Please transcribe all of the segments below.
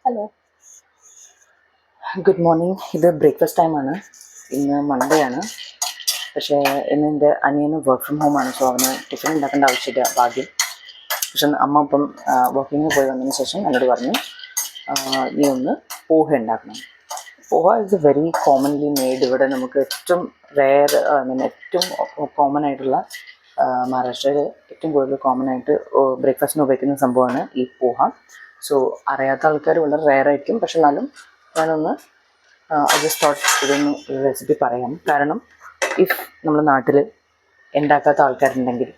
Hello, good morning. ഇത് breakfast ടൈമാണ്. ഇന്ന് മൺഡേ ആണ്. പക്ഷേ ഇന്ന് എൻ്റെ അനിയന് വർക്ക് ഫ്രം ഹോമാണ്. സോ അവന് ടിഫിൻ ഉണ്ടാക്കേണ്ട ആവശ്യമില്ല, ഭാഗ്യം. പക്ഷെ അമ്മ ഇപ്പം വർക്കിങ്ങിന് പോയി വന്നതിന് ശേഷം എന്നോട് പറഞ്ഞു, നീ ഒന്ന് പോഹ ഉണ്ടാക്കണം. Poha is A very commonly made. ഇവിടെ നമുക്ക് ഏറ്റവും റെയർ, ഏറ്റവും കോമൺ ആയിട്ടുള്ള, മഹാരാഷ്ട്രയിൽ ഏറ്റവും കൂടുതൽ കോമൺ ആയിട്ട് ബ്രേക്ക്ഫാസ്റ്റിന് ഉപയോഗിക്കുന്ന സംഭവമാണ് ഈ പോഹ. സോ അറിയാത്ത ആൾക്കാർ വളരെ റെയർ ആയിരിക്കും. പക്ഷെ എന്നാലും ഞാനൊന്ന് ജസ്റ്റ് തോട്ട് ഇതൊന്ന് റെസിപ്പി പറയാം. കാരണം ഇഫ് നമ്മുടെ നാട്ടിൽ ഉണ്ടാക്കാത്ത ആൾക്കാരുണ്ടെങ്കിൽ,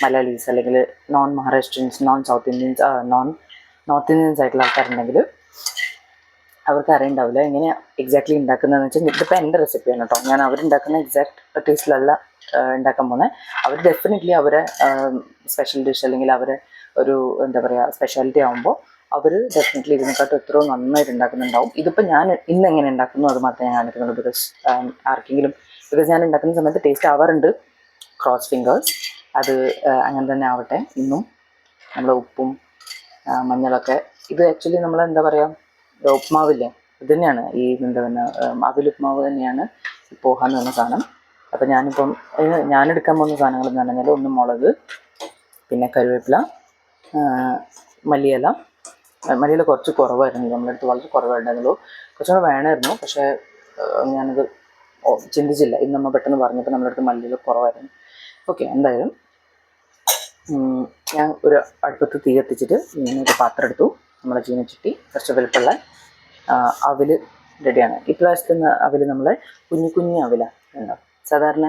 മലയാളീസ് അല്ലെങ്കിൽ നോൺ മഹാരാഷ്ട്രിയൻസ്, നോൺ നോർത്ത് ഇന്ത്യൻസ് ആയിട്ടുള്ള ആൾക്കാരുണ്ടെങ്കിൽ അവർക്ക് അറിയണ്ടാവില്ല എങ്ങനെയാണ് എക്സാക്ട്ലി ഉണ്ടാക്കുന്നതെന്ന് വെച്ചാൽ. ഇതിപ്പോൾ എൻ്റെ റെസിപ്പിയാണ് കേട്ടോ. ഞാൻ അവരുണ്ടാക്കുന്ന എക്സാക്ട് ടേസ്റ്റിലല്ല ഉണ്ടാക്കാൻ പോകുന്നത്. അവർ ഡെഫിനറ്റ്ലി അവരെ സ്പെഷ്യൽ ഡിഷ് അല്ലെങ്കിൽ അവരെ ഒരു എന്താ പറയുക സ്പെഷ്യാലിറ്റി ആകുമ്പോൾ അവർ ഡെഫിനറ്റ്ലി ഇതിനെക്കാട്ടും എത്രയോ നന്നായിട്ട് ഉണ്ടാക്കുന്നുണ്ടാവും. ഇതിപ്പോൾ ഞാൻ ഇന്ന് എങ്ങനെ ഉണ്ടാക്കുന്നു അത് മാത്രമേ ഞാൻ കാണിക്കുന്നുള്ളൂ. ബിക്കോസ് ഞാൻ ഉണ്ടാക്കുന്ന സമയത്ത് ടേസ്റ്റ് ആവാറുണ്ട്. ക്രോസ് ഫിംഗേഴ്സ് അത് അങ്ങനെ തന്നെ ആവട്ടെ. ഇന്നും നമ്മൾ ഉപ്പും മഞ്ഞളൊക്കെ, ഇത് ആക്ച്വലി നമ്മൾ എന്താ പറയുക, ഉപ്മാവില്ലേ, ഇത് തന്നെയാണ്. ഈ എന്താ പറയുക അവിലുപ്മാവ് തന്നെയാണ് ഈ പോഹ എന്ന് പറഞ്ഞ സാധനം. അപ്പോൾ ഞാനെടുക്കാൻ പോകുന്ന സാധനങ്ങൾ എന്ന് പറഞ്ഞാൽ, ഒന്ന് മുളക്, പിന്നെ കറിവേപ്പില, മല്ലിയില കുറച്ച് കുറവായിരുന്നു. നമ്മുടെ അടുത്ത് വളരെ കുറവായിരുന്നുള്ളൂ. കുറച്ചുകൂടെ വേണമായിരുന്നു. പക്ഷേ ഞാനത് ചിന്തിച്ചില്ല. ഇന്ന് നമ്മൾ പെട്ടെന്ന് പറഞ്ഞപ്പോൾ നമ്മുടെ അടുത്ത് മല്ലിയില കുറവായിരുന്നു. ഓക്കെ, എന്തായാലും ഞാൻ ഒരു അടുപ്പത്ത് തീ കത്തിച്ചിട്ട് ഇങ്ങനൊരു പാത്രം എടുത്തു. നമ്മുടെ ചീനച്ചട്ടി, കുറച്ച് വലുപ്പമുള്ള അവിൽ റെഡിയാണ്. ഇപ്രാവശ്യത്തെ അവിൽ നമ്മളെ കുഞ്ഞു അവില ഉണ്ടാവും. സാധാരണ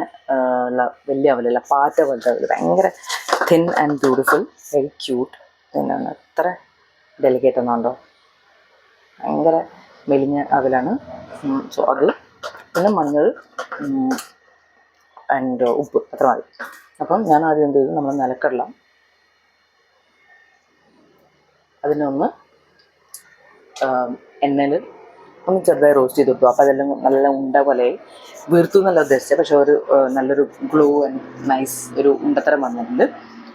ഉള്ള വലിയ അവലല്ല, പാറ്റ പോലത്തെ അവൽ, ഭയങ്കര thin and beautiful, very cute. എന്താണ് അത്ര ഡെലിക്കേറ്റ് ഒന്നുണ്ടോ, ഭയങ്കര മെലിഞ്ഞ അവലാണ്. സോ അത്, പിന്നെ മഞ്ഞൾ ആൻഡ് ഉപ്പ്, അത്ര മതി. അപ്പം ഞാൻ ആദ്യം എന്ത് ചെയ്തു, നമ്മൾ നിലക്കടല അതിനൊന്ന് എണ്ണയിൽ ഒന്ന് ചെറുതായി റോസ്റ്റ് ചെയ്ത് കിട്ടും. അപ്പോൾ അതെല്ലാം നല്ല ഉണ്ട പോലെ വീർത്തു എന്നല്ല ഉദ്ദേശിച്ചത്. പക്ഷേ ഒരു നല്ലൊരു ഗ്ലോ ആൻഡ് നൈസ് ഒരു ഉണ്ടത്തരം വന്നിട്ടുണ്ട്.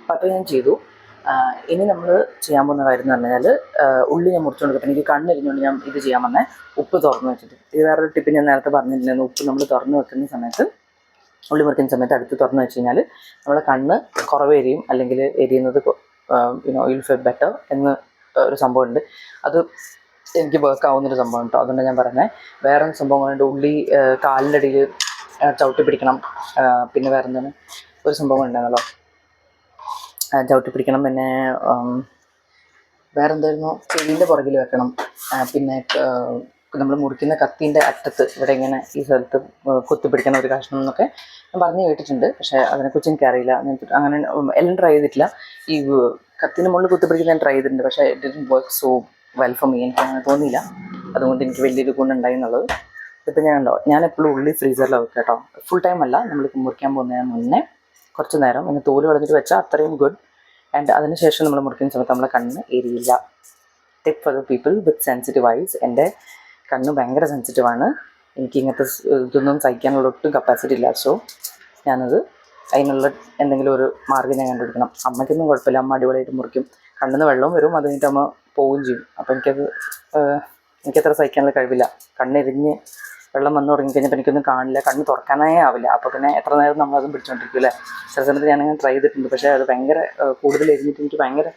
അപ്പോൾ അത് ഞാൻ ചെയ്തു. ഇനി നമ്മൾ ചെയ്യാൻ പോകുന്ന കാര്യം എന്ന് പറഞ്ഞാൽ, ഉള്ളി ഞാൻ മുറിച്ചുകൊണ്ട് കിട്ടും. എനിക്ക് കണ്ണിരിഞ്ഞുകൊണ്ട് ഞാൻ ഇത് ചെയ്യാൻ വന്നേ ഉപ്പ് തുറന്ന് വെച്ചിട്ട്. ഇത് വേറൊരു ടിപ്പ് ഞാൻ നേരത്തെ പറഞ്ഞിട്ടുണ്ടായിരുന്നു. ഉപ്പ് നമ്മൾ തുറന്ന് വെക്കുന്ന സമയത്ത്, ഉള്ളി മുറിക്കുന്ന സമയത്ത് അടുത്ത് തുറന്ന് വെച്ച് കഴിഞ്ഞാൽ നമ്മളെ കണ്ണ് കുറവ് എരിയും, അല്ലെങ്കിൽ എരിയുന്നത് ഓയിൽ ഫെഡ് ബെറ്റർ എന്ന് ഒരു സംഭവമുണ്ട്. അത് എനിക്ക് വർക്ക് ആവുന്നൊരു സംഭവം കേട്ടോ. അതുകൊണ്ട് ഞാൻ പറയുന്നത്. വേറെ സംഭവങ്ങളുണ്ട്. ഉള്ളി കാലിൻ്റെ അടിയിൽ ചവിട്ടി പിടിക്കണം. പിന്നെ വേറെ എന്താണ് ഒരു സംഭവം ഉണ്ടായിരുന്നല്ലോ, ചവിട്ടി പിടിക്കണം. പിന്നെ വേറെ എന്തായിരുന്നു, ചെവിൻ്റെ പുറകിൽ വെക്കണം. പിന്നെ നമ്മൾ മുറിക്കുന്ന കത്തീൻ്റെ അറ്റത്ത് ഇവിടെ ഇങ്ങനെ ഈ സ്ഥലത്ത് കുത്തിപ്പിടിക്കണം ഒരു കഷ്ണം എന്നൊക്കെ ഞാൻ പറഞ്ഞു കേട്ടിട്ടുണ്ട്. പക്ഷേ അതിനെക്കുറിച്ച് എനിക്കറിയില്ല. അങ്ങനെ എല്ലാം ട്രൈ ചെയ്തിട്ടില്ല. ഈ കത്തിന് മുകളിൽ കുത്തിപ്പിടിക്കുന്ന ഞാൻ ട്രൈ ചെയ്തിട്ടുണ്ട്. പക്ഷേ it didn't work so well for me. എനിക്ക് അങ്ങനെ തോന്നിയില്ല. അതുകൊണ്ട് എനിക്ക് വലിയൊരു ഗുണമുണ്ടായി എന്നുള്ളത്. ഇപ്പം ഞാൻ എപ്പോഴും ഉള്ളി ഫ്രീസറിലാണ് വെക്കുക കേട്ടോ. ഫുൾ ടൈം അല്ല, നമ്മൾ മുറിക്കാൻ പോകുന്നതിന് മുന്നേ കുറച്ച് നേരം ഇങ്ങനെ തോല് കളഞ്ഞിട്ട് വെച്ചാൽ അത്രയും ഗുഡ്. ആൻഡ് അതിനുശേഷം നമ്മൾ മുറിക്കുന്ന സമയത്ത് നമ്മളെ കണ്ണ് എരിയില്ല. Tip for the people with sensitive eyes. എൻ്റെ കണ്ണ് ഭയങ്കര സെൻസിറ്റീവാണ്. എനിക്ക് ഇങ്ങനത്തെ ഇതൊന്നും സഹിക്കാനുള്ള ഒട്ടും കപ്പാസിറ്റി ഇല്ല. സോ അതിനുള്ള എന്തെങ്കിലും ഒരു മാർഗ്ഗം ഞാൻ കണ്ടുപിടിക്കണം. അമ്മയ്ക്കൊന്നും കുഴപ്പമില്ല, അമ്മ അടിപൊളിയായിട്ട് മുറിക്കും. കണ്ണിന്ന് വെള്ളം വരും, അത് കഴിഞ്ഞിട്ട് അമ്മ പോവുകയും ചെയ്യും. അപ്പോൾ എനിക്കത്ര സഹിക്കാനുള്ള കഴിവില്ല. കണ്ണെരിഞ്ഞ് വെള്ളം വന്ന് തുടങ്ങിക്കഴിഞ്ഞപ്പോൾ എനിക്കൊന്നും കാണില്ല, കണ്ണ് തുറക്കാനേ ആവില്ല. അപ്പോൾ പിന്നെ എത്ര നേരം നമ്മളതും പിടിച്ചുകൊണ്ടിരിക്കും അല്ലേ. ചില സമയത്ത് ഞാനങ്ങനെ ട്രൈ ചെയ്തിട്ടുണ്ട്. പക്ഷേ അത് ഭയങ്കര കൂടുതൽ എരിഞ്ഞിട്ട് എനിക്ക് ഭയങ്കര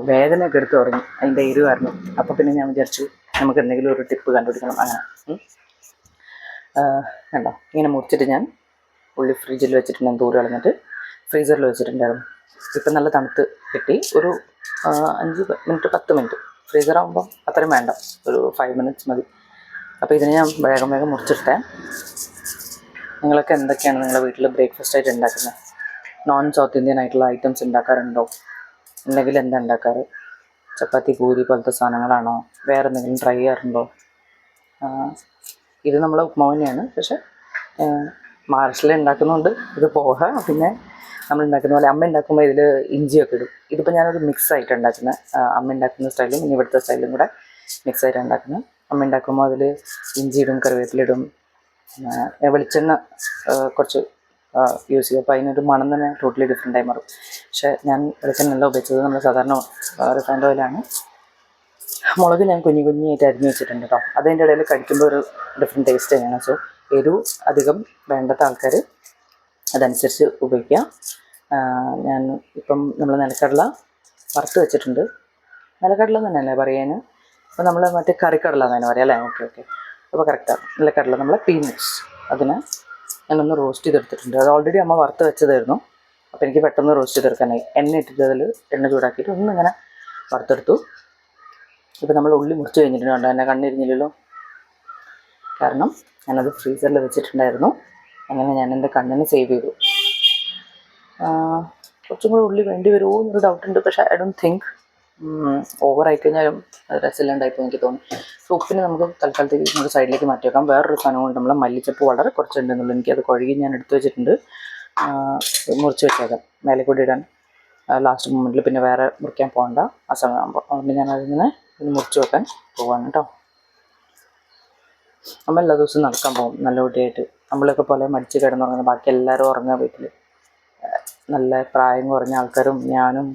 വേദനയൊക്കെ എടുത്ത് തുടങ്ങി അതിൻ്റെ എരിവ് കാരണം. അപ്പോൾ പിന്നെ ഞാൻ വിചാരിച്ചു നമുക്ക് എന്തെങ്കിലും ഒരു ടിപ്പ് കണ്ടുപിടിക്കണം. അങ്ങനെ കണ്ടോ, ഇങ്ങനെ മുറിച്ചിട്ട് ഞാൻ ഉള്ളി ഫ്രിഡ്ജിൽ വെച്ചിട്ട് ഞാൻ ദൂരെ കളഞ്ഞിട്ട് ഫ്രീസറിൽ വെച്ചിട്ടുണ്ടായിരുന്നു. ഇപ്പം നല്ല തണുത്ത് കിട്ടി. ഒരു 5 മിനിറ്റ് 10 മിനിറ്റ്, ഫ്രീസറാകുമ്പം അത്രയും വേണ്ട, ഒരു 5 മിനിറ്റ്സ് മതി. അപ്പോൾ ഇതിനെ ഞാൻ വേഗം മുറിച്ചിട്ടേ. നിങ്ങളൊക്കെ എന്തൊക്കെയാണ് നിങ്ങളുടെ വീട്ടിൽ ബ്രേക്ക്ഫാസ്റ്റ് ആയിട്ട് ഉണ്ടാക്കുന്നത്? നോൺ സൗത്ത് ഇന്ത്യൻ ആയിട്ടുള്ള ഐറ്റംസ് ഉണ്ടാക്കാറുണ്ടോ? ഉണ്ടെങ്കിൽ എന്താ ഉണ്ടാക്കാറ്? ചപ്പാത്തി, പൂരി പോലത്തെ സാധനങ്ങളാണോ? വേറെ എന്തെങ്കിലും ട്രൈ ചെയ്യാറുണ്ടോ? ഇത് നമ്മളെ ഉപ്മാവ് തന്നെയാണ്. പക്ഷേ മഹാരാഷ്ട്രയിൽ ഉണ്ടാക്കുന്നതുകൊണ്ട് ഇത് പോഹ. പിന്നെ നമ്മൾ ഉണ്ടാക്കുന്ന പോലെ അമ്മ ഉണ്ടാക്കുമ്പോൾ ഇതിൽ ഇഞ്ചിയൊക്കെ ഇടും. ഇതിപ്പോൾ ഞാനൊരു മിക്സ് ആയിട്ട് ഉണ്ടാക്കുന്നത്. അമ്മ ഉണ്ടാക്കുന്ന സ്റ്റൈലും ഇനി ഇവിടുത്തെ സ്റ്റൈലും കൂടെ മിക്സ് ആയിട്ട് ഉണ്ടാക്കുന്നത്. അമ്മ ഉണ്ടാക്കുമ്പോൾ അതിൽ ഇഞ്ചി ഇടും, കറിവേപ്പിലിടും, വെളിച്ചെണ്ണ കുറച്ച് യൂസ് ചെയ്യും. അപ്പോൾ അതിനൊരു മണം തന്നെ ടോട്ടലി ഡിഫറെൻ്റായി മാറും. പക്ഷേ ഞാൻ വെളിച്ചെണ്ണ എല്ലാം ഉപയോഗിച്ചത് നമ്മൾ സാധാരണ റിഫൈൻഡ് ഓയിലാണ്. മുളക് ഞാൻ കുഞ്ഞായിട്ട് അരിഞ്ഞ് വെച്ചിട്ടുണ്ട് കേട്ടോ. അതിൻ്റെ ഇടയിൽ കഴിക്കുമ്പോൾ ഒരു ഡിഫറെൻറ്റ് ടേസ്റ്റ് തന്നെയാണ്. സോ എരിവ് അധികം വേണ്ടാത്ത ആൾക്കാർ അതനുസരിച്ച് ഉപയോഗിക്കുക. ഞാൻ ഇപ്പം നമ്മൾ നിലക്കടല വറുത്ത് വെച്ചിട്ടുണ്ട്. നിലക്കടല തന്നെയല്ലേ പറയാൻ? അപ്പോൾ നമ്മൾ മറ്റേ കറിക്കടല തന്നെ പറയാം അല്ലേ? ഓക്കെ. അപ്പോൾ കറക്റ്റാണ്. നിലക്കടല നമ്മളെ പീനട്സ് അതിനെ ഞാനൊന്ന് റോസ്റ്റ് ചെയ്തെടുത്തിട്ടുണ്ട്. അത് ഓൾറെഡി അമ്മ വറുത്ത് വെച്ചതായിരുന്നു. അപ്പോൾ എനിക്ക് പെട്ടെന്ന് റോസ്റ്റ് ചെയ്തെടുക്കാനായി എണ്ണ ഇട്ടിട്ട് അതിൽ എണ്ണ ചൂടാക്കിയിട്ട് ഒന്നിങ്ങനെ വറുത്തെടുത്തു. ഇപ്പോൾ നമ്മൾ ഉള്ളി മുറിച്ച് കഴിഞ്ഞിട്ടുണ്ട്. എന്നെ കണ്ണിരിഞ്ഞില്ലല്ലോ, കാരണം ഞാനത് ഫ്രീസറിൽ വെച്ചിട്ടുണ്ടായിരുന്നു. അങ്ങനെ ഞാൻ എൻ്റെ കണ്ണിന് സേവ് ചെയ്തു. കുറച്ചും കൂടെ ഉള്ളി വേണ്ടി വരുമോ എന്നൊരു ഡൗട്ടുണ്ട്. പക്ഷേ ഐ ഡോണ്ട് തിങ്ക് ഓവറായി കഴിഞ്ഞാലും അത് രസമില്ലാണ്ടായിപ്പോൾ എനിക്ക് തോന്നി. സോ ഉപ്പിന് നമുക്ക് തൽക്കാലത്തേക്ക് നമ്മുടെ സൈഡിലേക്ക് മാറ്റി വെക്കാം. വേറൊരു സാധനം കൊണ്ട് നമ്മൾ മല്ലിച്ചപ്പ് വളരെ കുറച്ചുണ്ടെന്നുള്ളൂ. എനിക്കത് കഴുകി ഞാൻ എടുത്ത് വെച്ചിട്ടുണ്ട്. മുറിച്ച് വെച്ചേക്കാം മേലെ കൂടി ഇടാൻ ലാസ്റ്റ് മൊമെൻറ്റിൽ, പിന്നെ വേറെ മുറിക്കാൻ പോകണ്ട ആ സമയമാകുമ്പോൾ. അതുകൊണ്ട് ഞാൻ അതിങ്ങനെ മുറിച്ച് വെക്കാൻ പോവാണ് കേട്ടോ. നമ്മൾ എല്ലാ ദിവസവും നടക്കാൻ പോകും നല്ല കുട്ടിയായിട്ട്. നമ്മളൊക്കെ പോലെ മടിച്ച് കിടന്നുറങ്ങുന്ന ബാക്കി എല്ലാവരും ഉറങ്ങുക വീട്ടിൽ. നല്ല പ്രായം കുറഞ്ഞ ആൾക്കാരും ഞാനും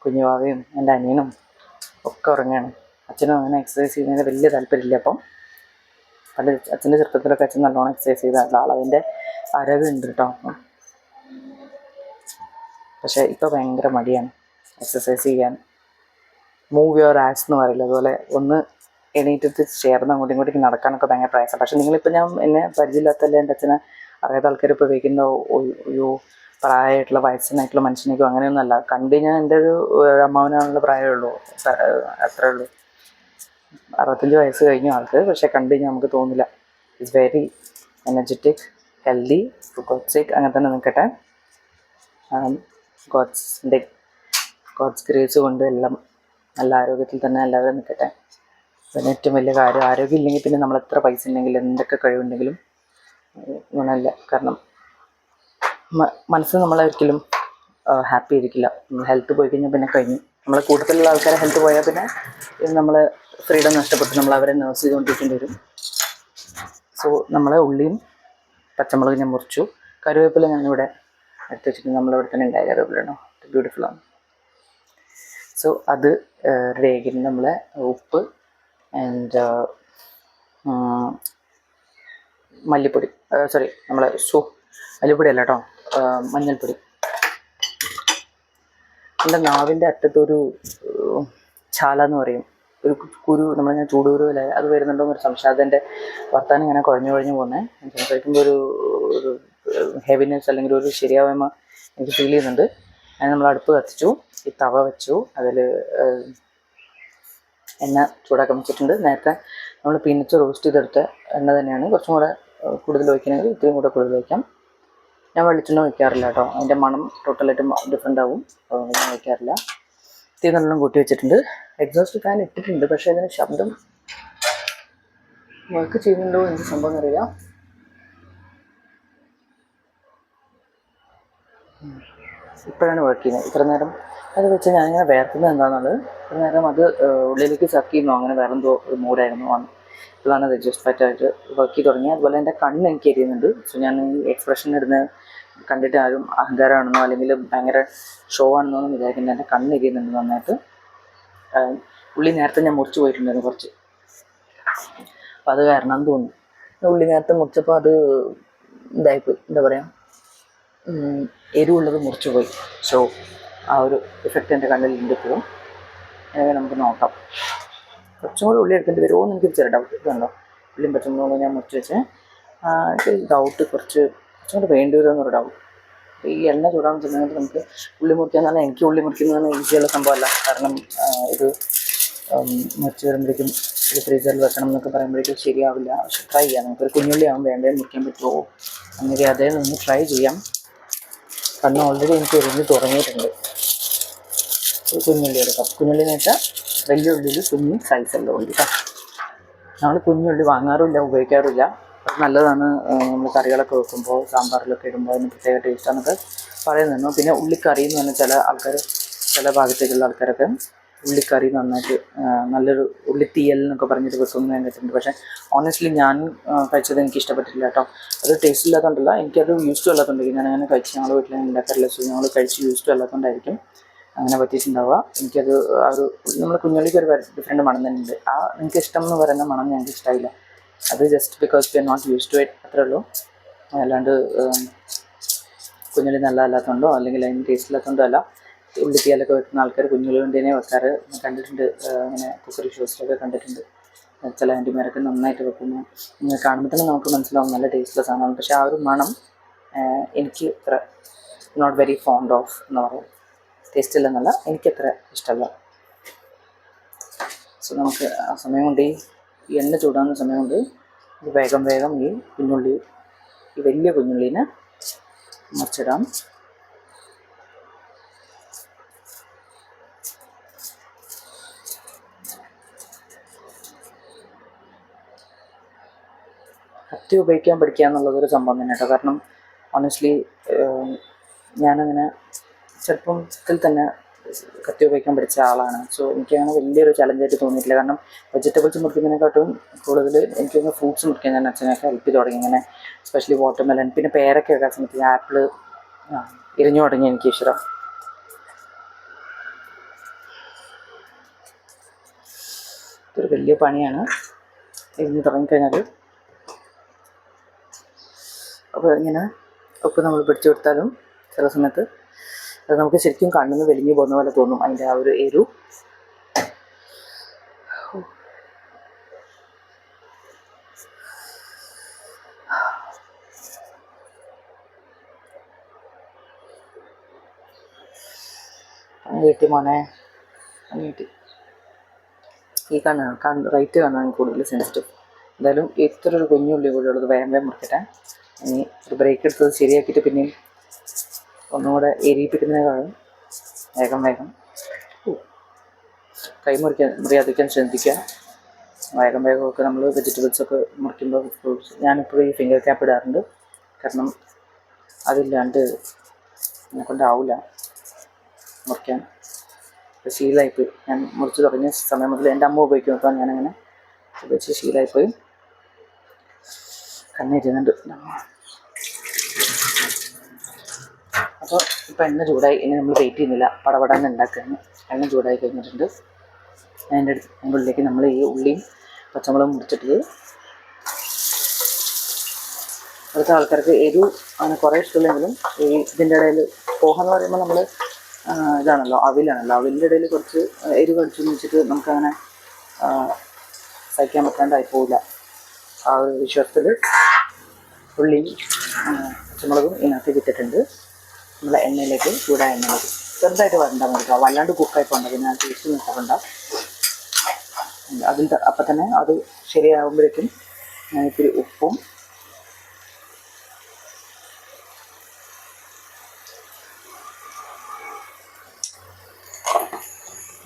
കുഞ്ഞുവാവയും എൻ്റെ അനിയനും ഒക്കെ ഉറങ്ങുകയാണ്. അച്ഛനും അങ്ങനെ എക്സസൈസ് ചെയ്യുന്നതിന് വലിയ താല്പര്യമില്ല. അപ്പം പണ്ട് അച്ഛൻ്റെ ചെറുപ്പത്തിലൊക്കെ അച്ഛൻ നല്ലോണം എക്സസൈസ് ചെയ്ത ആളതിൻ്റെ ആരോഗ്യമുണ്ട് കേട്ടോ. പക്ഷേ ഇപ്പോൾ ഭയങ്കര മടിയാണ് എക്സസൈസ് ചെയ്യാൻ. മൂവ് യുവർ ആസ് എന്ന് പറയില്ല, അതുപോലെ ഒന്ന് എണീറ്റിട്ട് ചേർന്ന് അങ്ങോട്ടും ഇങ്ങോട്ടേക്ക് നടക്കാനൊക്കെ ഭയങ്കര പ്രയാസം. പക്ഷേ നിങ്ങളിപ്പോൾ ഞാൻ എന്നെ പരിചയമില്ലാത്തല്ലേ എൻ്റെ അച്ഛനെ അറിയാത്ത ആൾക്കാർ ഇപ്പോൾ ഉപയോഗിക്കുന്ന ഒരു പ്രായമായിട്ടുള്ള വയസ്സനായിട്ടുള്ള മനുഷ്യനേക്കും അങ്ങനെയൊന്നുമല്ല. കണ്ടു ഞാൻ എൻ്റെ ഒരു അമ്മാവനാണുള്ള പ്രായമേ അത്രേ ഉള്ളൂ. 65 വയസ്സ് കഴിഞ്ഞു ആൾക്ക്. പക്ഷേ കണ്ടു കഴിഞ്ഞാൽ നമുക്ക് തോന്നില്ല. It's very energetic, healthy, for God's sake അങ്ങനെ തന്നെ നിൽക്കട്ടെ. ഗോഡ്സ് ഗ്രേസ് കൊണ്ട് എല്ലാം നല്ല ആരോഗ്യത്തിൽ തന്നെ എല്ലാവരും നിൽക്കട്ടെ. പിന്നെ ഏറ്റവും വലിയ കാര്യം, ആരോഗ്യം ഇല്ലെങ്കിൽ പിന്നെ നമ്മൾ എത്ര പൈസ ഉണ്ടെങ്കിലും എന്തൊക്കെ കഴിവുണ്ടെങ്കിലും ഗുണമില്ല. കാരണം മനസ്സ് നമ്മളൊരിക്കലും ഹാപ്പി ആയിരിക്കില്ല. ഹെൽത്ത് പോയി കഴിഞ്ഞാൽ പിന്നെ കഴിഞ്ഞു. നമ്മളെ കൂട്ടത്തിലുള്ള ആൾക്കാരെ ഹെൽത്ത് പോയാൽ പിന്നെ നമ്മൾ ഫ്രീഡം നഷ്ടപ്പെട്ട് നമ്മൾ അവരെ നഴ്സ് ചെയ്തുകൊണ്ടിരിക്കേണ്ടി വരും. സോ നമ്മളെ ഉള്ളിയും പച്ചമുളക് ഞാൻ മുറിച്ചു. കറിവേപ്പില ഞാനിവിടെ എടുത്ത് വെച്ചിട്ട് നമ്മളിവിടെ തന്നെ ഉണ്ടായ കറിവേപ്പിലാണോ, ബ്യൂട്ടിഫുള്ളാണ്. സോ അത് റേഗിന് നമ്മളെ ഉപ്പ് ആൻഡ് മല്ലിപ്പൊടി, സോറി നമ്മളെ മല്ലിപ്പൊടി അല്ല കേട്ടോ, മഞ്ഞൾപ്പൊടി. എൻ്റെ നാവിൻ്റെ അറ്റത്തൊരു ചാല എന്ന് പറയും, ഒരു കുരു, നമ്മളിങ്ങനെ ചൂടുകുരുവില്ല അത് വരുന്നുണ്ടോ എന്നൊരു സംശയം. അതെൻ്റെ വർത്താനം ഇങ്ങനെ കുഴഞ്ഞു പോകുന്നത്. സംസാരിക്കുമ്പോൾ ഒരു ഹെവിനെസ് അല്ലെങ്കിൽ ഒരു ശരിയാവായ്മ എനിക്ക് ഫീൽ ചെയ്യുന്നുണ്ട്. അതിന് നമ്മൾ അടുപ്പ് കത്തിച്ചു, ഈ തവ വെച്ചു, അതിൽ എണ്ണ ചൂടാക്കാൻ വെച്ചിട്ടുണ്ട്. നേരത്തെ നമ്മൾ പീനട്സ് റോസ്റ്റ് ചെയ്തെടുത്ത എണ്ണ തന്നെയാണ്. കുറച്ചും കൂടെ കൂടുതൽ വയ്ക്കണമെങ്കിൽ ഇത്രയും കൂടെ കൂടുതൽ വയ്ക്കാം. ഞാൻ വെളിച്ചെണ്ണ വയ്ക്കാറില്ല കേട്ടോ, അതിൻ്റെ മണം ടോട്ടലായിട്ടും ഡിഫറെൻ്റ് ആവും. ഞാൻ വയ്ക്കാറില്ല. തീ നല്ലോണം കൂട്ടി വെച്ചിട്ടുണ്ട്. എക്സോസ്റ്റ് ഫാൻ ഇട്ടിട്ടുണ്ട്, പക്ഷേ അതിന് ശബ്ദം വർക്ക് ചെയ്യുന്നുണ്ടോ എന്ത് സംഭവം എന്നറിയില്ല. ഇപ്പോഴാണ് വർക്ക് ചെയ്യുന്നത്. ഇത്ര നേരം അത് വെച്ച് ഞാനിങ്ങനെ വേർക്കുന്നത് എന്താണെന്നുള്ളത്. ഇത്ര നേരം അത് ഉള്ളിലേക്ക് സക്ക് ചെയ്യുന്നു, അങ്ങനെ വേറെ എന്തോ ഒരു മൂടായിരുന്നു വന്നു. ഇപ്പോഴാണ് അത് എക്സോസ്റ്റ് ഫാറ്റായിട്ട് വർക്ക് ചെയ്ത് തുടങ്ങി. അതുപോലെ എൻ്റെ കണ്ണ് എനിക്ക് എരിയുന്നുണ്ട്. സോ ഞാൻ ഈ എക്സ്പ്രഷൻ ഇടുന്നത് കണ്ടിട്ട് ആരും അഹങ്കാരമാണെന്നോ അല്ലെങ്കിൽ ഭയങ്കര ഷോ ആണെന്നോ എന്ന് വിചാരിക്കുന്നത്. എൻ്റെ കണ്ണ് എരിയുന്നുണ്ട് നന്നായിട്ട്. ഉള്ളി നേരത്തെ ഞാൻ മുറിച്ച് പോയിട്ടുണ്ടായിരുന്നു കുറച്ച്, അപ്പോൾ അത് കാരണം തോന്നുന്നു. ഉള്ളി നേരത്തെ മുറിച്ചപ്പോൾ അത് ഇതായിപ്പോയി, എന്താ പറയുക, എരിവുള്ളത് മുറിച്ച് പോയി. സോ ആ ഒരു ഇഫക്റ്റ് എൻ്റെ കണ്ണിൽ പോകും. അങ്ങനെ നമുക്ക് നോക്കാം. കുറച്ചും കൂടി ഉള്ളി എടുക്കേണ്ടി വരുമോ എന്ന് എനിക്കൊരു ചെറിയ ഡൗട്ട്. ഇതുണ്ടോ ഉള്ളിയും പച്ചമുളകും ഞാൻ മുറിച്ച് വെച്ച്. എനിക്ക് ഡൗട്ട് കുറച്ചും കൂടി വേണ്ടി വരുമോ എന്നൊരു ഡൗട്ട്. ഈ എണ്ണ ചൂടാൻ സമയത്ത് നമുക്ക് ഉള്ളി മുറിക്കാന്ന് പറഞ്ഞാൽ എനിക്ക് ഉള്ളി മുറിക്കുന്നതെന്ന് ഈസിയുള്ള സംഭവമല്ല. കാരണം ഇത് മുറിച്ച് വരുമ്പോഴേക്കും ഇത് ഫ്രീസറിൽ വെക്കണം എന്നൊക്കെ പറയുമ്പോഴേക്കും ശരിയാവില്ല. പക്ഷെ ട്രൈ ചെയ്യാം. നമുക്കൊരു കുഞ്ഞുള്ളി ആകുമ്പോൾ വേണ്ടത് മുറിക്കാൻ പറ്റുമോ അങ്ങനെ അതേ നിന്ന് ട്രൈ ചെയ്യാം. കണ്ണ് ഓൾറെഡി എനിക്ക് എരിഞ്ഞ് തുടങ്ങിയിട്ടുണ്ട്. കുഞ്ഞുള്ളി എടുക്കാം. കുഞ്ഞുള്ളി എന്ന് വെച്ചാൽ വലിയ ഉള്ളിയിൽ കുഞ്ഞ് സൈസുള്ള ഉള്ളി കേട്ടോ. നമ്മൾ കുഞ്ഞുള്ളി വാങ്ങാറുമില്ല, ഉപയോഗിക്കാറുമില്ല. അത് നല്ലതാണ് നമ്മൾ കറികളൊക്കെ വെക്കുമ്പോൾ, സാമ്പാറിലൊക്കെ ഇടുമ്പോൾ അതിന് പ്രത്യേക ടേസ്റ്റാണെന്നൊക്കെ പറയുന്നുണ്ട്. പിന്നെ ഉള്ളിക്കറി എന്ന് പറഞ്ഞാൽ ചില ആൾക്കാർ, ചില ഭാഗത്തേക്കുള്ള ആൾക്കാരൊക്കെ ഉള്ളിക്കറി നന്നായിട്ട് നല്ലൊരു ഉള്ളിത്തീയൽ എന്നൊക്കെ പറഞ്ഞിട്ട് വെക്കുമെന്ന് ഞാൻ കേട്ടിട്ടുണ്ട്. പക്ഷേ ഓണസ്റ്റ്ലി ഞാൻ കഴിച്ചത് എനിക്ക് ഇഷ്ടപ്പെട്ടില്ല കേട്ടോ. അത് ടേസ്റ്റ് ഇല്ലാത്തതുകൊണ്ടല്ല, എനിക്കത് യൂസ് ടു അല്ലാത്തതുകൊണ്ടായിരിക്കും ഞാൻ അങ്ങനെ കഴിച്ച്. ഞങ്ങളുടെ വീട്ടിൽ ഉണ്ടാക്കാറില്ല. സോ ഞങ്ങൾ കഴിച്ച് യൂസ് ടു അല്ലാത്തതുകൊണ്ടായിരിക്കും. അങ്ങനെ പറ്റിയിട്ടുണ്ടാവുക. എനിക്കത് ആ ഒരു നമ്മൾ കുഞ്ഞുള്ളിക്ക് ഒരു ഡിഫറെൻറ്റ് മണം തന്നെ ഉണ്ട്. ആ നിങ്ങൾക്ക് ഇഷ്ടം എന്ന് പറയുന്ന മണം ഞങ്ങൾക്ക് ഇഷ്ടമായില്ല. അത് just because we are not use to it അത്രേ ഉള്ളൂ. അല്ലാണ്ട് കുഞ്ഞുള്ളി നല്ലതല്ലാത്തതുകൊണ്ടോ അല്ലെങ്കിൽ അതിന് ടേസ്റ്റ് ഇല്ലാത്തതുകൊണ്ടോ അല്ല. ഉള്ളിത്തിയാലൊക്കെ വെക്കുന്ന ആൾക്കാർ കുഞ്ഞുള്ളി കൊണ്ട് തന്നെ വെക്കാറ് കണ്ടിട്ടുണ്ട്. അങ്ങനെ കുക്കറി ഷോസിലൊക്കെ കണ്ടിട്ടുണ്ട്. ചില ആൻറ്റിമാരൊക്കെ നന്നായിട്ട് വെക്കുന്നു. കാണുമ്പോൾ തന്നെ നമുക്ക് മനസ്സിലാവും നല്ല ടേസ്റ്റുള്ള സാധനമാണ്. പക്ഷേ ആ ഒരു മണം എനിക്ക് അത്ര നോട്ട് വെരി ഫോണ്ട് ഓഫ് എന്ന് പറയും. ടേസ്റ്റ് ഇല്ലെന്നല്ല, എനിക്കത്ര ഇഷ്ടമല്ല. സോ നമുക്ക് ആ സമയം കൊണ്ട് ഈ എണ്ണ ചൂടാകുന്ന സമയം കൊണ്ട് വേഗം ഈ കുഞ്ഞുള്ളി, ഈ വലിയ കുഞ്ഞുള്ളീനെ മുറിച്ചിടാം. കത്തി ഉപയോഗിക്കാൻ പഠിക്കുക എന്നുള്ളതൊരു സംഭവം തന്നെ കേട്ടോ. കാരണം ഓണസ്റ്റ്ലി ഞാനങ്ങനെ ചെറുപ്പത്തിൽ തന്നെ കത്തി ഉപയോഗിക്കാൻ പഠിച്ച ആളാണ്. സോ എനിക്കങ്ങനെ വലിയൊരു ചലഞ്ചായിട്ട് തോന്നിയിട്ടില്ല. കാരണം വെജിറ്റബിൾസ് മുറിക്കുന്നതിനെക്കാട്ടും കൂടുതൽ എനിക്കൊന്ന് ഫ്രൂട്ട്സ് മുറിക്കാൻ ഞാൻ അച്ഛനൊക്കെ ഹെൽപ്പ് ചെയ്ത് തുടങ്ങി. ഇങ്ങനെ എസ്പെഷ്യലി വാട്ടർമെലൺ, പിന്നെ പേരൊക്കെ സമയത്ത് ആപ്പിൾ ഇരിഞ്ഞു തുടങ്ങി എനിക്ക് ഇഷ്ടം. ഇതൊരു വലിയ പണിയാണ് ഇരിഞ്ഞ് തുടങ്ങിക്കഴിഞ്ഞാൽ. അപ്പോൾ ഇങ്ങനെ ഉപ്പ് നമ്മൾ പിടിച്ചു കൊടുത്താലും ചില സമയത്ത് അത് നമുക്ക് ശരിക്കും കണ്ണിന്ന് വെലിഞ്ഞു പോകുന്ന പോലെ തോന്നും, അതിൻ്റെ ആ ഒരു എരു. വീട്ടിൽ മോനെ വീട്ടിൽ ഈ റൈറ്റ് കാണാൻ കൂടുതൽ സെൻസിറ്റീവ്. എന്തായാലും ഇത്ര ഒരു കുഞ്ഞുള്ളി കൂടെ ഉള്ളത് വേഗം മുറിക്കട്ടെ. ഇനി ഒരു ബ്രേക്ക് എടുത്തത് ശരിയാക്കിയിട്ട് പിന്നെയും ഒന്നുകൂടെ എരിയിപ്പിക്കുന്നതിനേക്കാളും വേഗം കൈ മുറിയാതിരിക്കാൻ ശ്രദ്ധിക്കുക. വേഗമൊക്കെ നമ്മൾ വെജിറ്റബിൾസൊക്കെ മുറിക്കുമ്പോൾ ഫ്രൂട്ട്സ് ഞാനിപ്പോഴും ഈ ഫിംഗർ ക്യാപ്പ് ഇടാറുണ്ട്. കാരണം അതില്ലാണ്ട് എന്നെക്കൊണ്ടാവില്ല മുറിക്കാൻ. ശീലമായിപ്പോയി. ഞാൻ മുറിച്ച് തുടങ്ങിയ സമയം മുതൽ എൻ്റെ അമ്മ ഉപയോഗിക്കും നോക്കാൻ ഞാനങ്ങനെ ഉപയോഗിച്ച് ശീലമായിപ്പോയി. കണ്ണിരുന്നുണ്ട്. അപ്പോൾ ഇപ്പോൾ എണ്ണ ചൂടായി. ഇനി നമ്മൾ വെയിറ്റ് ചെയ്യുന്നില്ല, പടപടാന്ന് ഉണ്ടാക്കുകയാണ്. എണ്ണ ചൂടായി കഴിഞ്ഞിട്ടുണ്ട്. അതിൻ്റെ ഉള്ളിലേക്ക് നമ്മൾ ഈ ഉള്ളിയും പച്ചമുളകും മുറിച്ചിട്ടത്. അടുത്ത ആൾക്കാർക്ക് എരു അങ്ങനെ കുറേ ഇഷ്ടമില്ലെങ്കിലും ഈ ഇതിൻ്റെ ഇടയിൽ പോഹ എന്ന് പറയുമ്പോൾ നമ്മൾ ഇതാണല്ലോ, അവിലാണല്ലോ. അവിലിൻ്റെ ഇടയിൽ കുറച്ച് എരു കടിച്ചു വെച്ചിട്ട് നമുക്കങ്ങനെ സഹിക്കാൻ പറ്റാണ്ടായി പോവില്ല. ആ ഒരു വിശ്വാസത്തിൽ ഉള്ളിയും പച്ചമുളകും ഇതിനകത്ത് ഇട്ടിട്ടുണ്ട്. നമ്മളെ എണ്ണയിലേക്ക്, ചൂടായ എണ്ണയിലേക്ക് ചെറുതായിട്ട് വരണ്ടാൽ മതി. വല്ലാണ്ട് കുക്കായി പോകണ്ട, പിന്നെ അത് ടേസ്റ്റ് നോക്കണ്ട. അതിൽ അപ്പം തന്നെ അത് ശരിയാകുമ്പോഴേക്കും ഇത്തിരി ഉപ്പും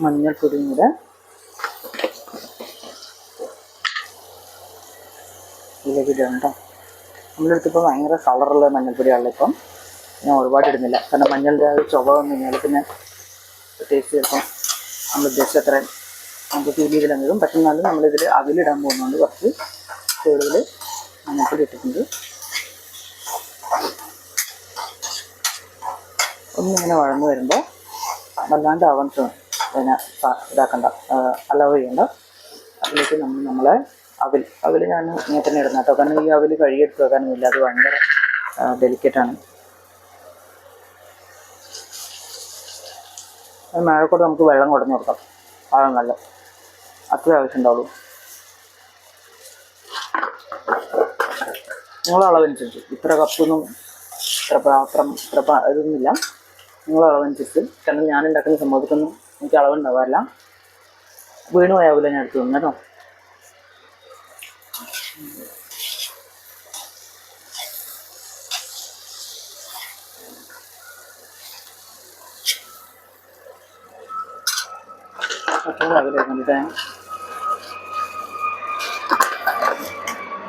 മഞ്ഞൾപ്പൊടിയും കൂടെ ഇതിലേക്ക് ഇടണം കേട്ടോ. നമ്മുടെ അടുത്തിപ്പോൾ ഭയങ്കര കളറുള്ള മഞ്ഞൾപ്പൊടിയാണല്ലോ ഇപ്പം. ഞാൻ ഒരുപാട് ഇടുന്നില്ല, കാരണം മഞ്ഞളുടെ ആ ഒരു ചുവ വന്നു കഴിഞ്ഞാൽ പിന്നെ ടേസ്റ്റ് ചിലപ്പം നമ്മൾ ഉദ്ദേശിച്ച അത്രയും നമുക്ക് ഫീൽ ചെയ്തില്ലെങ്കിലും. പക്ഷെ എന്നാലും നമ്മളിതിൽ അവിലിടാൻ പോകുന്നതുകൊണ്ട് കുറച്ച് കൂടുതൽ മഞ്ഞൾപ്പൊടി ഇട്ടിട്ടുണ്ട്. ഒന്നിങ്ങനെ വഴന്ന് വരുമ്പോൾ വല്ലാണ്ട് അവൻസ് പിന്നെ ഇതാക്കണ്ട, അലവ് ചെയ്യണ്ട. അതിലേക്ക് നമ്മളെ അവിൽ ഞാൻ ഇങ്ങനെ തന്നെ ഇടുന്ന കേട്ടോ. കാരണം ഈ അവിൽ കഴുകിയെടുത്ത് വെക്കാനൊന്നുമില്ല, അത് ഭയങ്കര ഡെലിക്കേറ്റാണ്. മേഴക്കൂടെ നമുക്ക് വെള്ളം കുടഞ്ഞു കൊടുക്കാം, അതാണ് നല്ല അത്രയും ആവശ്യം ഉണ്ടാവുള്ളൂ. നിങ്ങളെ അളവനുസരിച്ച് ഇത്ര കപ്പൊന്നും ഇത്ര ഇതൊന്നുമില്ല. നിങ്ങളെ അളവനുസരിച്ച്. കാരണം ഞാൻ ഉണ്ടാക്കുന്ന സംഭവത്തിക്കൊന്നും എനിക്ക് അളവുണ്ടാവാറില്ല. വീണു പോയാവില്ല ഞാൻ എടുത്തു തന്നു കേട്ടോ. അവിലേക്ക്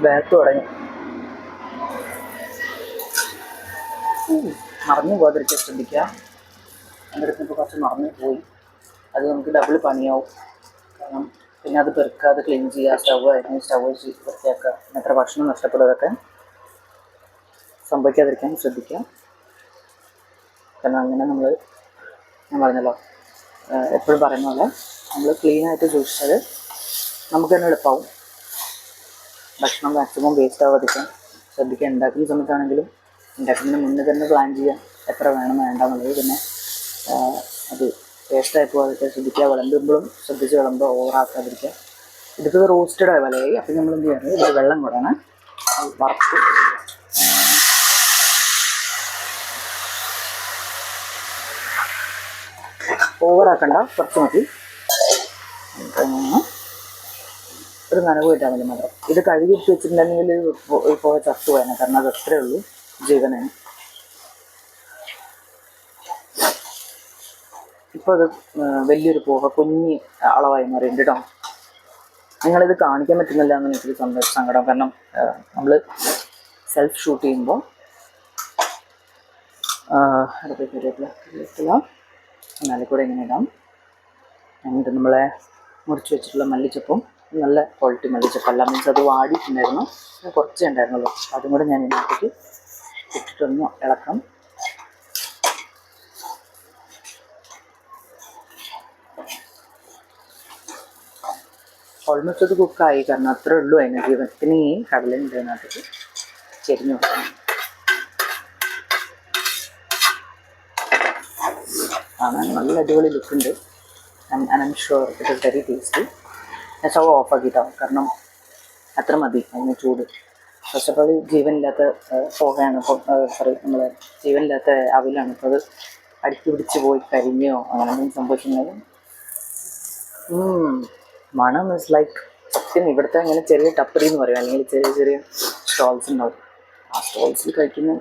ബാക്ക് തുടങ്ങി മറന്നു പോകാതിരിക്കാൻ ശ്രദ്ധിക്കുക. എൻ്റെ അടുത്ത് ഇപ്പോൾ കുറച്ച് മറന്നു പോയി, അത് നമുക്ക് ഡബിൾ പണിയാവും. കാരണം പിന്നെ അത് പെറുക്കുക, അത് ക്ലീൻ ചെയ്യുക, സ്റ്റവ് വൃത്തിയാക്കുക, പിന്നെ എത്ര ഭക്ഷണം നഷ്ടപ്പെടുന്നതൊക്കെ സംഭവിക്കാതിരിക്കാൻ ശ്രദ്ധിക്കുക. കാരണം അങ്ങനെ ഞാൻ പറഞ്ഞല്ലോ, എപ്പോഴും പറയുന്ന പോലെ നമ്മൾ ക്ലീനായിട്ട് സൂക്ഷിച്ചാൽ നമുക്ക് തന്നെ എളുപ്പമാവും. ഭക്ഷണം മാക്സിമം വേസ്റ്റ് ആവാതിരിക്കാൻ ശ്രദ്ധിക്കുക. ഉണ്ടാക്കുന്ന സമയത്താണെങ്കിലും ഉണ്ടാക്കുന്നതിന് മുന്നേ തന്നെ പ്ലാൻ ചെയ്യാം എത്ര വേണം വേണ്ടെന്നുള്ളത്. പിന്നെ അത് വേസ്റ്റായി പോകാതിരിക്കാൻ ശ്രദ്ധിക്കുക. വിളമ്പുമ്പോഴും ശ്രദ്ധിച്ച് വിളമ്പുക, ഓവറാക്കാതിരിക്കുക. ഇതിപ്പോൾ റോസ്റ്റഡ് ആയ പോലെയായി. അപ്പം നമ്മൾ എന്ത് ചെയ്യണം, ഇത് വെള്ളം കൂടാണ് വറുത്ത് ഓവറാക്കണ്ട, കുറച്ച് മതി. ഒരു നനവ് കിട്ടാൻ വേണ്ടി മാത്രം. ഇത് കഴുകിയിട്ട് വെച്ചിട്ടുണ്ടെങ്കിൽ പോയ ചത്തു പോയാണ്, കാരണം അത് അത്രേ ഉള്ളൂ ജീവനാണ്. ഇപ്പോൾ അത് വലിയൊരു പോക കുഞ്ഞി അളവായി മാറിയിട്ടുണ്ട് കേട്ടോ. നിങ്ങളിത് കാണിക്കാൻ പറ്റുന്നില്ല എന്ന് എനിക്കൊരു സങ്കടം. കാരണം നമ്മൾ സെൽഫ് ഷൂട്ട് ചെയ്യുമ്പോൾ എന്നാലും കൂടെ ഇങ്ങനെ ഇടാം. എന്നിട്ട് നമ്മളെ മുറിച്ച് വെച്ചിട്ടുള്ള മല്ലിച്ചപ്പും നല്ല ക്വാളിറ്റി മല്ലിച്ചപ്പല്ല, മീൻസ് അത് വാടിയിട്ടുണ്ടായിരുന്നു, കുറച്ചേ ഉണ്ടായിരുന്നുള്ളൂ. അതും കൂടെ ഞാൻ ഇതിനകത്തേക്ക് ഇട്ടിട്ടൊന്ന് ഇളക്കാം. ഓൾമോസ്റ്റ് അത് കുക്കായി, കാരണം അത്രേ ഉള്ളൂ അതിന് ജീവൻ. പിന്നെ ഈ കടലുണ്ട് അതിനകത്തേക്ക് ചെരിഞ്ഞു കൊടുക്കണം. കാണാൻ നല്ല അടിപൊളി ലുക്കുണ്ട്. I'm sure it is very tasty. ഞാൻ സ്റ്റവ് ഓഫ് ആക്കിയിട്ടാവും, കാരണം അത്ര മതി അതിന് ചൂട്. ഫസ്റ്റ് ഓഫ് ഓൾ ജീവനില്ലാത്ത പോകയാണ്, സോറി നമ്മൾ ജീവനില്ലാത്ത അവിലാണ്. അപ്പോൾ അത് അടുക്കി പിടിച്ച് പോയി കരിഞ്ഞോ അങ്ങനെ എന്തെങ്കിലും സംഭവിച്ചിട്ടുണ്ടെങ്കിൽ മണം ഇസ് ലൈക്ക് സത്യം. ഇവിടുത്തെ അങ്ങനെ ചെറിയ ടപ്പറി എന്ന് പറയും, അല്ലെങ്കിൽ ചെറിയ ചെറിയ സ്റ്റോൾസ് ഉണ്ടാവും. ആ സ്റ്റോൾസിൽ കഴിക്കുന്ന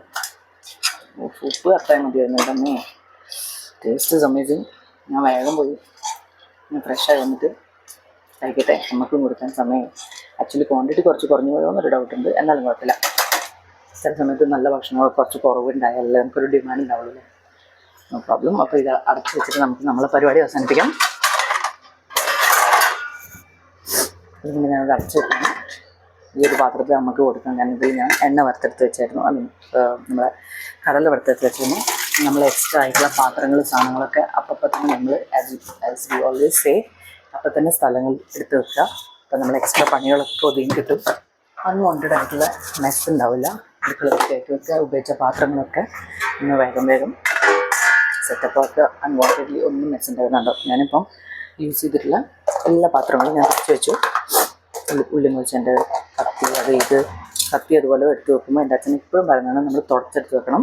ഉപ്പ് അത്രയും മതിയായിരുന്നു തന്നെ. Taste is amazing. ഞാൻ വേഗം പോയി ഞാൻ ഫ്രഷായി വന്നിട്ട് കഴിക്കട്ടെ, നമുക്കും കൊടുക്കാൻ സമയം. ആക്ച്വലി ക്വാണ്ടിറ്റി കുറച്ച് കുറഞ്ഞു പോയോ എന്നൊരു ഡൗട്ടുണ്ട്, എന്നാലും കുഴപ്പമില്ല. ചില സമയത്ത് നല്ല ഭക്ഷണങ്ങൾ കുറച്ച് കുറവുണ്ടായാലേ നമുക്കൊരു ഡിമാൻഡ് ഉണ്ടാവുള്ളൂ. No problem. അപ്പോൾ ഇത് അടച്ച് വെച്ചിട്ട് നമുക്ക് നമ്മളെ പരിപാടി അവസാനിപ്പിക്കാം. ഇതിങ്ങനെ ഞാനത് അടച്ച് വെക്കണം. ഈ ഒരു പാത്രത്തിൽ നമുക്ക് കൊടുക്കാം. ഞാനിതിൽ ഞാൻ എണ്ണ വറുത്തെടുത്ത് വെച്ചായിരുന്നു, ഐ മീൻ നമ്മളെ കടല വറുത്തെടുത്ത് വെച്ചിരുന്നു. നമ്മൾ എക്സ്ട്രാ ആയിട്ടുള്ള പാത്രങ്ങൾ സാധനങ്ങളൊക്കെ അപ്പം തന്നെ നമ്മൾ ആസ് വി ഓൾവേസ് സേ അപ്പം തന്നെ സ്ഥലങ്ങൾ എടുത്ത് വെക്കുക. അപ്പം നമ്മൾ എക്സ്ട്രാ പണികളൊക്കെ ഒതുങ്ങി കിട്ടും. അൺവാണ്ടഡ് ആയിട്ടുള്ള മെസ്സ് ഉണ്ടാവില്ല. അടുക്കള വൃത്തിയാക്കി വെക്കുക. ഉപയോഗിച്ച പാത്രങ്ങളൊക്കെ ഒന്ന് വേഗം സെറ്റപ്പാക്കുക. അൺവാണ്ടഡ്ലി ഒന്നും മെസ്സ് ഉണ്ടാകുന്നുണ്ടോ. ഞാനിപ്പം യൂസ് ചെയ്തിട്ടുള്ള എല്ലാ പാത്രങ്ങളും ഞാൻ തിരിച്ച് വെച്ചു. ഉള്ളി മുറിച്ചതിൻ്റെ കത്തി അതുപോലെ എടുത്ത് വെക്കുമ്പോൾ എൻ്റെ അച്ഛൻ ഇപ്പോഴും പറയുന്നതാണ് നമ്മൾ തുടച്ചെടുത്ത് വെക്കണം.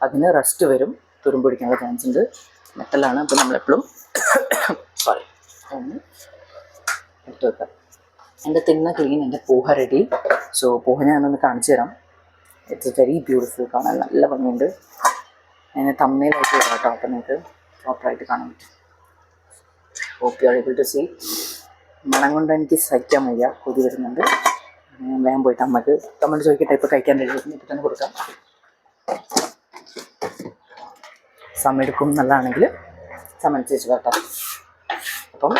അതിന് റസ്റ്റ് വരും, തുരുമ്പ് പിടിക്കാനുള്ള ചാൻസ് ഉണ്ട്. മെറ്റലാണ്, അപ്പോൾ നമ്മളെപ്പോഴും സോറി ഒന്ന് എടുത്ത് വെക്കാം. എൻ്റെ തിന്ന ക്ലീൻ, എൻ്റെ പോഹ റെഡി. സോ പോഹ ഞാനൊന്ന് കാണിച്ചു തരാം. ഇറ്റ്സ് വെരി ബ്യൂട്ടിഫുൾ, കാണാൻ നല്ല ഭംഗിയുണ്ട്. അതിന് തമ്മയിലായിട്ട് വരാം കേട്ടോ, അപ്പോൾ നിങ്ങൾക്ക് പ്രോപ്പറായിട്ട് കാണാൻ പറ്റും. Hope you are able to see. മണം കൊണ്ട് എനിക്ക് സഹിക്കാൻ വയ്യ, കൊതി വരുന്നുണ്ട്. ഞാൻ വേഗം പോയിട്ട് അമ്മക്ക് കമൻറ്റ് ചോദിക്കട്ടെ, ഇപ്പോൾ കഴിക്കാൻ റെഡി ഇപ്പോൾ തന്നെ കൊടുക്കാം. സമയമെടുക്കും നല്ലതാണെങ്കിൽ സമയം ചേച്ചി കേട്ടോ. അപ്പം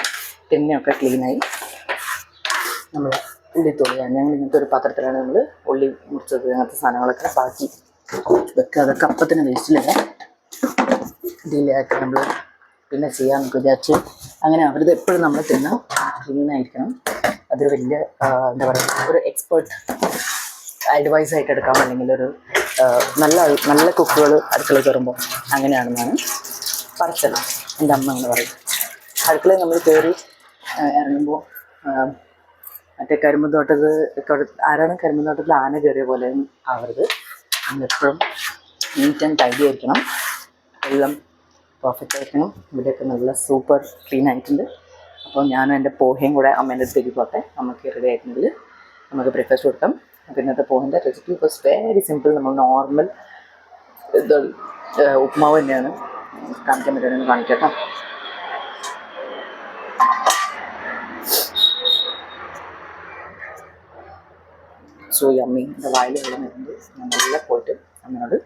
തിന്നയൊക്കെ ക്ലീനായി. നമ്മൾ ഉള്ളിത്തോളിയാണ്, ഞങ്ങൾ ഇങ്ങനത്തെ ഒരു പാത്രത്തിലാണ് നമ്മൾ ഉള്ളി മുറിച്ചത്, അങ്ങനത്തെ സാധനങ്ങളൊക്കെ ബാക്കി വെക്കുക. അതൊക്കെ അപ്പം തന്നെ വേസ്റ്റിലില്ല, ഡിലേ ആക്കി നമ്മൾ പിന്നെ ചെയ്യാമെന്നൊക്കെ വിചാരിച്ച്. അങ്ങനെ അവരത് എപ്പോഴും നമ്മൾ തിന്ന ക്ലീനായിരിക്കണം. അതൊരു വലിയ എന്താ പറയുക, ഒരു എക്സ്പേർട്ട് അഡ്വൈസ് ആയിട്ട് എടുക്കാം. അല്ലെങ്കിൽ ഒരു നല്ല കുക്കുകൾ അടുക്കളയിൽ കയറുമ്പോൾ അങ്ങനെയാണെന്നാണ് പറച്ചത്. എൻ്റെ അമ്മ അങ്ങനെ പറയും. അടുക്കളയിൽ നമ്മൾ കയറി ഇറങ്ങുമ്പോൾ മറ്റേ കരിമ്പുന്തോട്ടത്തിൽ ആരാണ് കരിമ്പുന്തോട്ടത്തിൽ ആന കയറിയ പോലെ ആവരുത്. നമ്മളെപ്പോഴും നീറ്റ് ആൻഡ് ടൈഡി ആയിരിക്കണം, എല്ലാം പെർഫെക്റ്റ് ആയിരിക്കണം. ഇവിടെയൊക്കെ നല്ല സൂപ്പർ ക്ലീൻ ആയിട്ടുണ്ട്. അപ്പോൾ ഞാനും എൻ്റെ പോഹയും കൂടെ അമ്മേൻ്റെ അടുത്തേക്ക് പോട്ടെ. നമുക്ക് റെഡി ആയിട്ടുണ്ടെങ്കിൽ നമുക്ക് ബ്രേക്ക്ഫാസ്റ്റ് കൊടുക്കാം. അപ്പോൾ ഇന്നത്തെ പോഹിൻ്റെ റെസിപ്പി വാസ് വെരി സിമ്പിൾ. നമ്മൾ നോർമൽ ഇത് ഉപ്മാവ് തന്നെയാണ്. കാണിക്കാൻ പറ്റുമെന്ന് കാണിക്കട്ടോ. So yummy. എൻ്റെ വായിൽ വെള്ളം വരുന്നത് ഞാൻ നല്ല പോയിട്ട് അമ്മയോട്